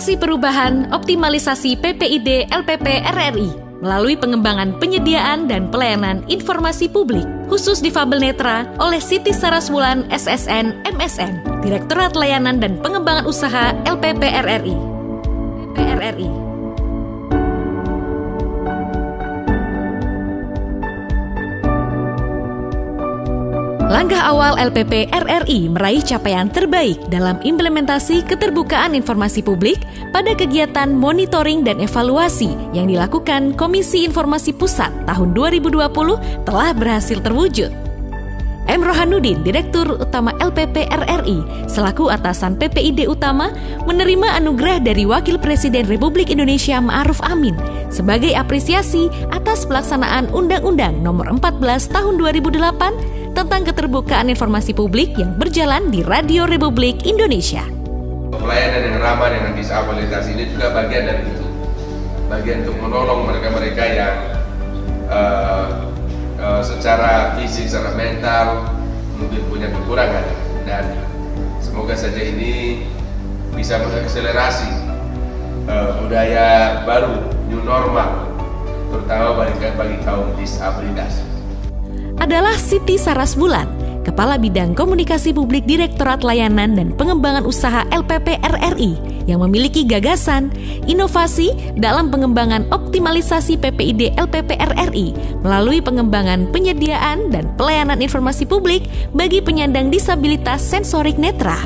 Aksi perubahan optimalisasi PPID LPP RRI melalui pengembangan penyediaan dan pelayanan informasi publik khusus difabel netra oleh Siti Saraswulan SSN MSN, Direktorat Layanan dan Pengembangan Usaha LPP RRI. Langkah awal LPP RRI meraih capaian terbaik dalam implementasi keterbukaan informasi publik pada kegiatan monitoring dan evaluasi yang dilakukan Komisi Informasi Pusat tahun 2020 telah berhasil terwujud. M. Rohanuddin, Direktur Utama LPP RRI, selaku atasan PPID Utama, menerima anugerah dari Wakil Presiden Republik Indonesia Ma'ruf Amin sebagai apresiasi atas pelaksanaan Undang-Undang Nomor 14 Tahun 2008 tentang keterbukaan informasi publik yang berjalan di Radio Republik Indonesia. Pelayanan yang ramah dengan disabilitas ini juga bagian dari itu, bagian untuk menolong mereka-mereka yang secara fisik, secara mental mungkin punya kekurangan, dan semoga saja ini bisa mengakselerasi budaya baru, new normal, terutama bagi kaum disabilitas. Adalah Siti Saraswulan, Kepala Bidang Komunikasi Publik Direktorat Layanan dan Pengembangan Usaha LPP RRI yang memiliki gagasan, inovasi dalam pengembangan optimalisasi PPID LPP RRI melalui pengembangan penyediaan dan pelayanan informasi publik bagi penyandang disabilitas sensorik netra.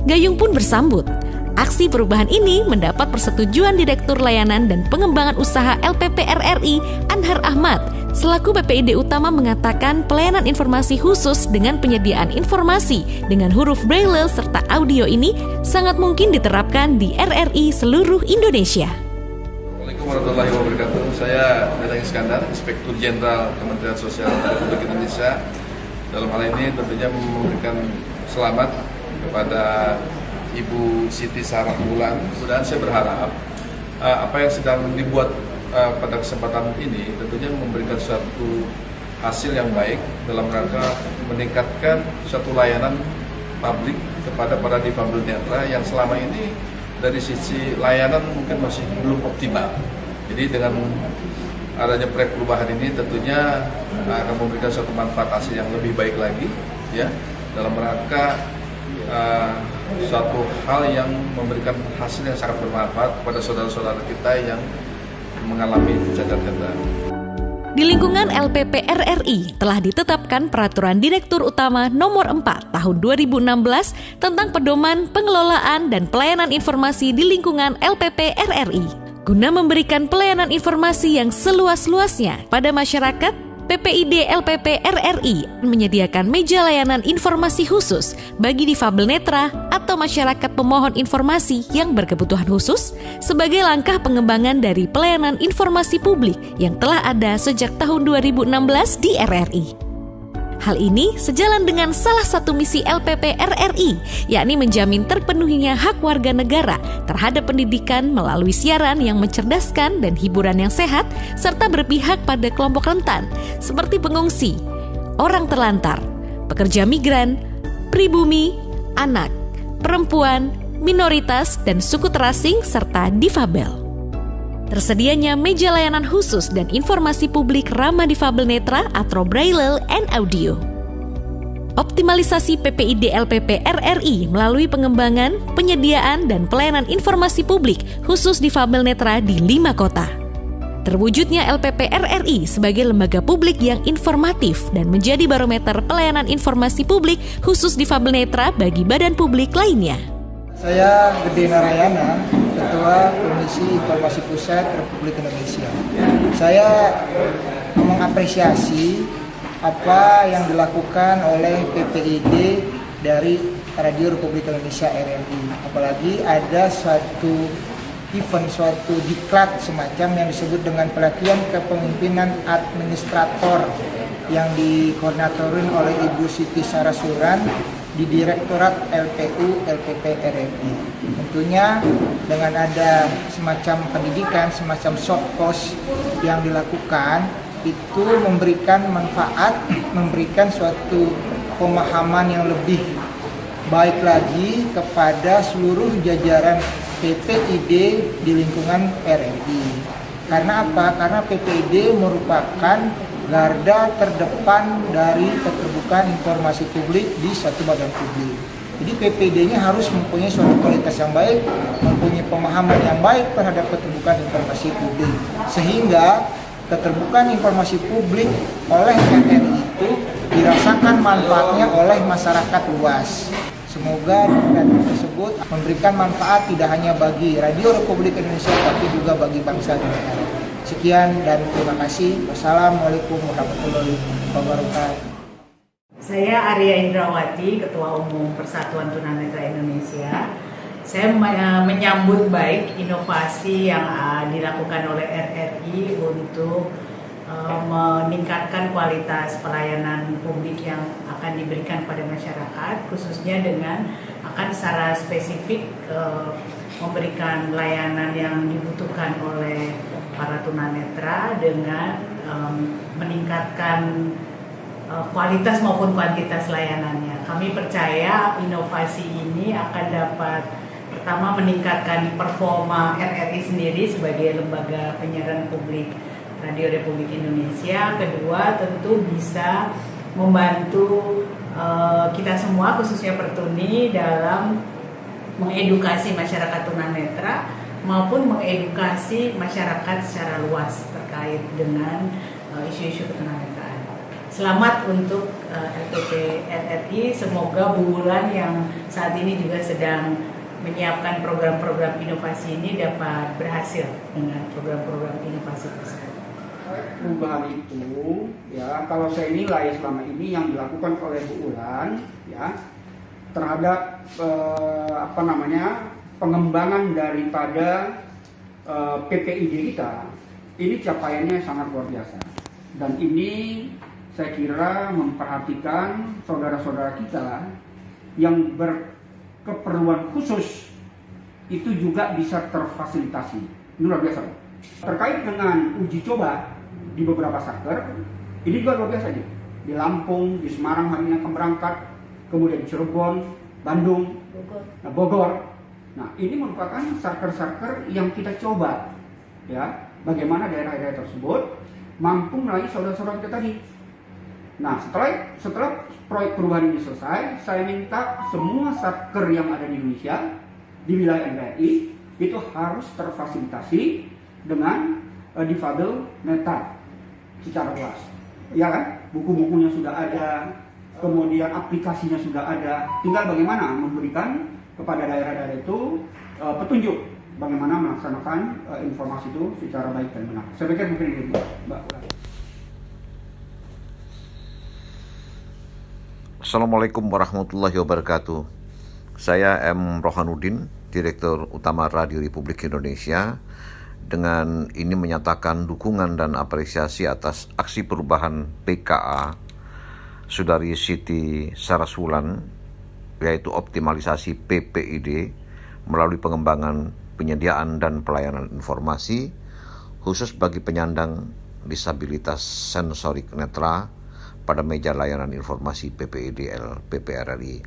Gayung pun bersambut. Aksi perubahan ini mendapat persetujuan Direktur Layanan dan Pengembangan Usaha LPP RRI Anhar Ahmad. Selaku PPID Utama mengatakan pelayanan informasi khusus dengan penyediaan informasi dengan huruf braille serta audio ini sangat mungkin diterapkan di RRI seluruh Indonesia. Assalamualaikum warahmatullahi wabarakatuh. Saya Dadang Iskandar, Inspektur Jenderal Kementerian Sosial Republik Indonesia. Dalam hal ini tentunya memberikan selamat kepada Ibu Siti Saraswulan. Kemudian saya berharap apa yang sedang dibuat pada kesempatan ini tentunya memberikan suatu hasil yang baik dalam rangka meningkatkan suatu layanan publik kepada para difabel netra yang selama ini dari sisi layanan mungkin masih belum optimal. Jadi dengan adanya proyek perubahan ini tentunya akan memberikan suatu manfaat hasil yang lebih baik lagi, ya, dalam rangka suatu hal yang memberikan hasil yang sangat bermanfaat kepada saudara-saudara kita yang mengalami cacat netra. Di lingkungan LPP RRI telah ditetapkan Peraturan Direktur Utama Nomor 4 Tahun 2016 tentang pedoman pengelolaan dan pelayanan informasi di lingkungan LPP RRI. Guna memberikan pelayanan informasi yang seluas-luasnya pada masyarakat, PPID LPP RRI menyediakan meja layanan informasi khusus bagi difabel netra atau masyarakat pemohon informasi yang berkebutuhan khusus sebagai langkah pengembangan dari pelayanan informasi publik yang telah ada sejak tahun 2016 di RRI. Hal ini sejalan dengan salah satu misi LPP RRI, yakni menjamin terpenuhinya hak warga negara terhadap pendidikan melalui siaran yang mencerdaskan dan hiburan yang sehat, serta berpihak pada kelompok rentan, seperti pengungsi, orang terlantar, pekerja migran, pribumi, anak, perempuan, minoritas, dan suku terasing, serta difabel. Tersedianya meja layanan khusus dan informasi publik ramah difabel netra atau braille and audio. Optimalisasi PPID LPP RRI melalui pengembangan, penyediaan, dan pelayanan informasi publik khusus difabel netra di 5 kota. Terwujudnya LPP RRI sebagai lembaga publik yang informatif dan menjadi barometer pelayanan informasi publik khusus difabel netra bagi badan publik lainnya. Saya Gede Narayana, Ketua Komisi Informasi Pusat Republik Indonesia. Saya mengapresiasi apa yang dilakukan oleh PPID dari Radio Republik Indonesia RRI. Apalagi ada suatu event, suatu diklat semacam yang disebut dengan pelatihan kepemimpinan administrator yang dikoordinatorin oleh Ibu Siti Saraswulan di Direktorat LPU LPP RRI. Tentunya dengan ada semacam pendidikan, semacam soft course yang dilakukan, itu memberikan manfaat, memberikan suatu pemahaman yang lebih baik lagi kepada seluruh jajaran PPID di lingkungan RRI. Karena apa? Karena PPID merupakan garda terdepan dari keterbukaan informasi publik di suatu badan publik. Jadi PPID-nya harus mempunyai suatu kualitas yang baik, mempunyai pemahaman yang baik terhadap keterbukaan informasi publik. Sehingga keterbukaan informasi publik oleh RRI itu dirasakan manfaatnya oleh masyarakat luas. Semoga data tersebut memberikan manfaat tidak hanya bagi Radio Republik Indonesia tapi juga bagi bangsa dan negara. Sekian dan terima kasih. Wassalamualaikum warahmatullahi wabarakatuh. Saya Arya Indrawati, Ketua Umum Persatuan Tunanetra Indonesia. Saya menyambut baik inovasi yang dilakukan oleh RRI untuk meningkatkan kualitas pelayanan publik yang akan diberikan pada masyarakat, khususnya dengan akan secara spesifik memberikan layanan yang dibutuhkan oleh para tunanetra dengan meningkatkan kualitas maupun kuantitas layanannya. Kami percaya inovasi ini akan dapat pertama meningkatkan performa RRI sendiri sebagai lembaga penyiaran publik Radio Republik Indonesia. Kedua, tentu bisa membantu kita semua khususnya Pertuni dalam mengedukasi masyarakat tunanetra maupun mengedukasi masyarakat secara luas terkait dengan isu-isu ketunanetraan. Selamat untuk LPP RRI, semoga Bu Wulan yang saat ini juga sedang menyiapkan program-program inovasi ini dapat berhasil dengan program-program inovasi tersebut. Perubahan itu, ya kalau saya nilai selama ini yang dilakukan oleh Bu Wulan, ya terhadap pengembangan daripada PPID kita, ini capaiannya sangat luar biasa. Dan ini saya kira memperhatikan saudara-saudara kita yang berkeperluan khusus itu juga bisa terfasilitasi. Ini luar biasa. Terkait dengan uji coba di beberapa satker, ini juga luar biasa nih. Di Lampung, di Semarang hari ini akan berangkat, kemudian Cirebon, Bandung, Bogor. Nah, ini merupakan satker-satker yang kita coba, ya, bagaimana daerah-daerah tersebut mampu melayani saudara-saudara kita tadi. Nah, setelah proyek perubahan ini selesai, saya minta semua satker yang ada di Indonesia, di wilayah NRI, itu harus terfasilitasi dengan difabel netra secara luas. Ya kan? Buku-bukunya sudah ada, kemudian aplikasinya sudah ada. Tinggal bagaimana memberikan kepada daerah-daerah itu petunjuk bagaimana melaksanakan informasi itu secara baik dan benar. Saya pikir mungkin itu, Mbak. Assalamualaikum warahmatullahi wabarakatuh. Saya M. Rohanuddin, Direktur Utama Radio Republik Indonesia. Dengan ini menyatakan dukungan dan apresiasi atas aksi perubahan PKA Saudari Siti Saraswulan, yaitu optimalisasi PPID melalui pengembangan penyediaan dan pelayanan informasi khusus bagi penyandang disabilitas sensorik netra pada meja layanan informasi PPID LPP RRI.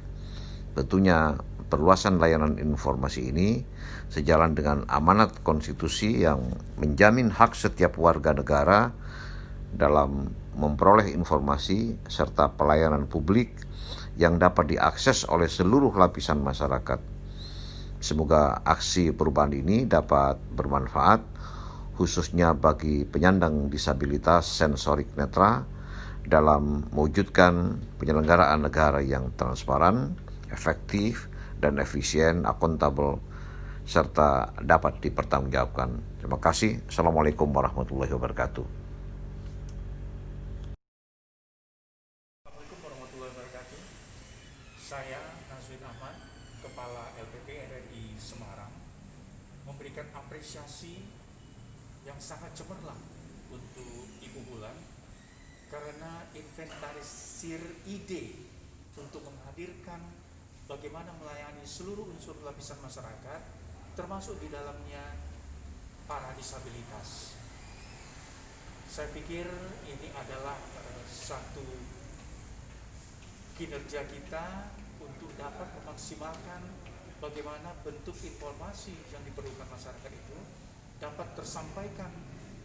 Tentunya perluasan layanan informasi ini sejalan dengan amanat konstitusi yang menjamin hak setiap warga negara dalam memperoleh informasi serta pelayanan publik yang dapat diakses oleh seluruh lapisan masyarakat. Semoga aksi perubahan ini dapat bermanfaat khususnya bagi penyandang disabilitas sensorik netra dalam mewujudkan penyelenggaraan negara yang transparan, efektif, dan efisien, akuntabel, serta dapat dipertanggungjawabkan. Terima kasih. Assalamualaikum warahmatullahi wabarakatuh. Assalamualaikum warahmatullahi wabarakatuh. Saya Nazwin Ahmad, Kepala LPP RRI Semarang, memberikan apresiasi yang sangat cemerlang untuk Ibu Wulan karena inventarisir ide untuk menghadirkan bagaimana melayani seluruh unsur lapisan masyarakat, termasuk di dalamnya para disabilitas. Saya pikir ini adalah satu kinerja kita untuk dapat memaksimalkan bagaimana bentuk informasi yang diperlukan masyarakat itu dapat tersampaikan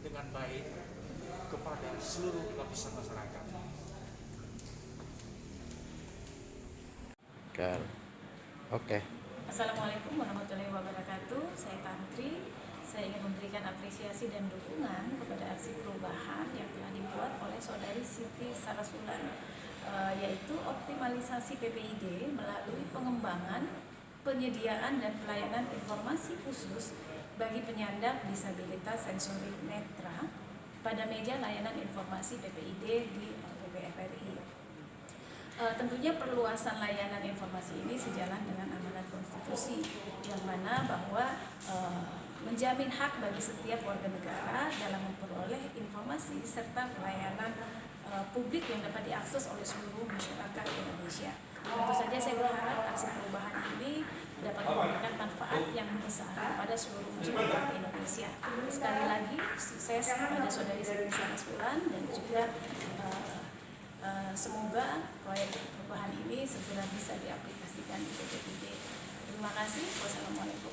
dengan baik kepada seluruh lapisan masyarakat. Oke. Assalamualaikum warahmatullahi wabarakatuh. Saya Tantri. Saya ingin memberikan apresiasi dan dukungan kepada aksi perubahan yang telah dibuat oleh Saudari Siti Sarasulan, yaitu optimalisasi PPID melalui pengembangan, penyediaan dan pelayanan informasi khusus bagi penyandang disabilitas sensorik netra pada meja layanan informasi PPID di LPP RRI. Tentunya perluasan layanan informasi ini sejalan dengan amanat konstitusi yang mana bahwa menjamin hak bagi setiap warga negara dalam memperoleh informasi serta pelayanan publik yang dapat diakses oleh seluruh masyarakat Indonesia. Tentu saja saya berharap aksi perubahan ini dapat memberikan manfaat yang besar pada seluruh masyarakat Indonesia. Sekali lagi, sukses kepada Saudari Siti Sarasulan dan juga semoga proyek perubahan ini segera bisa diaplikasikan di PPID. Terima kasih. Wassalamualaikum.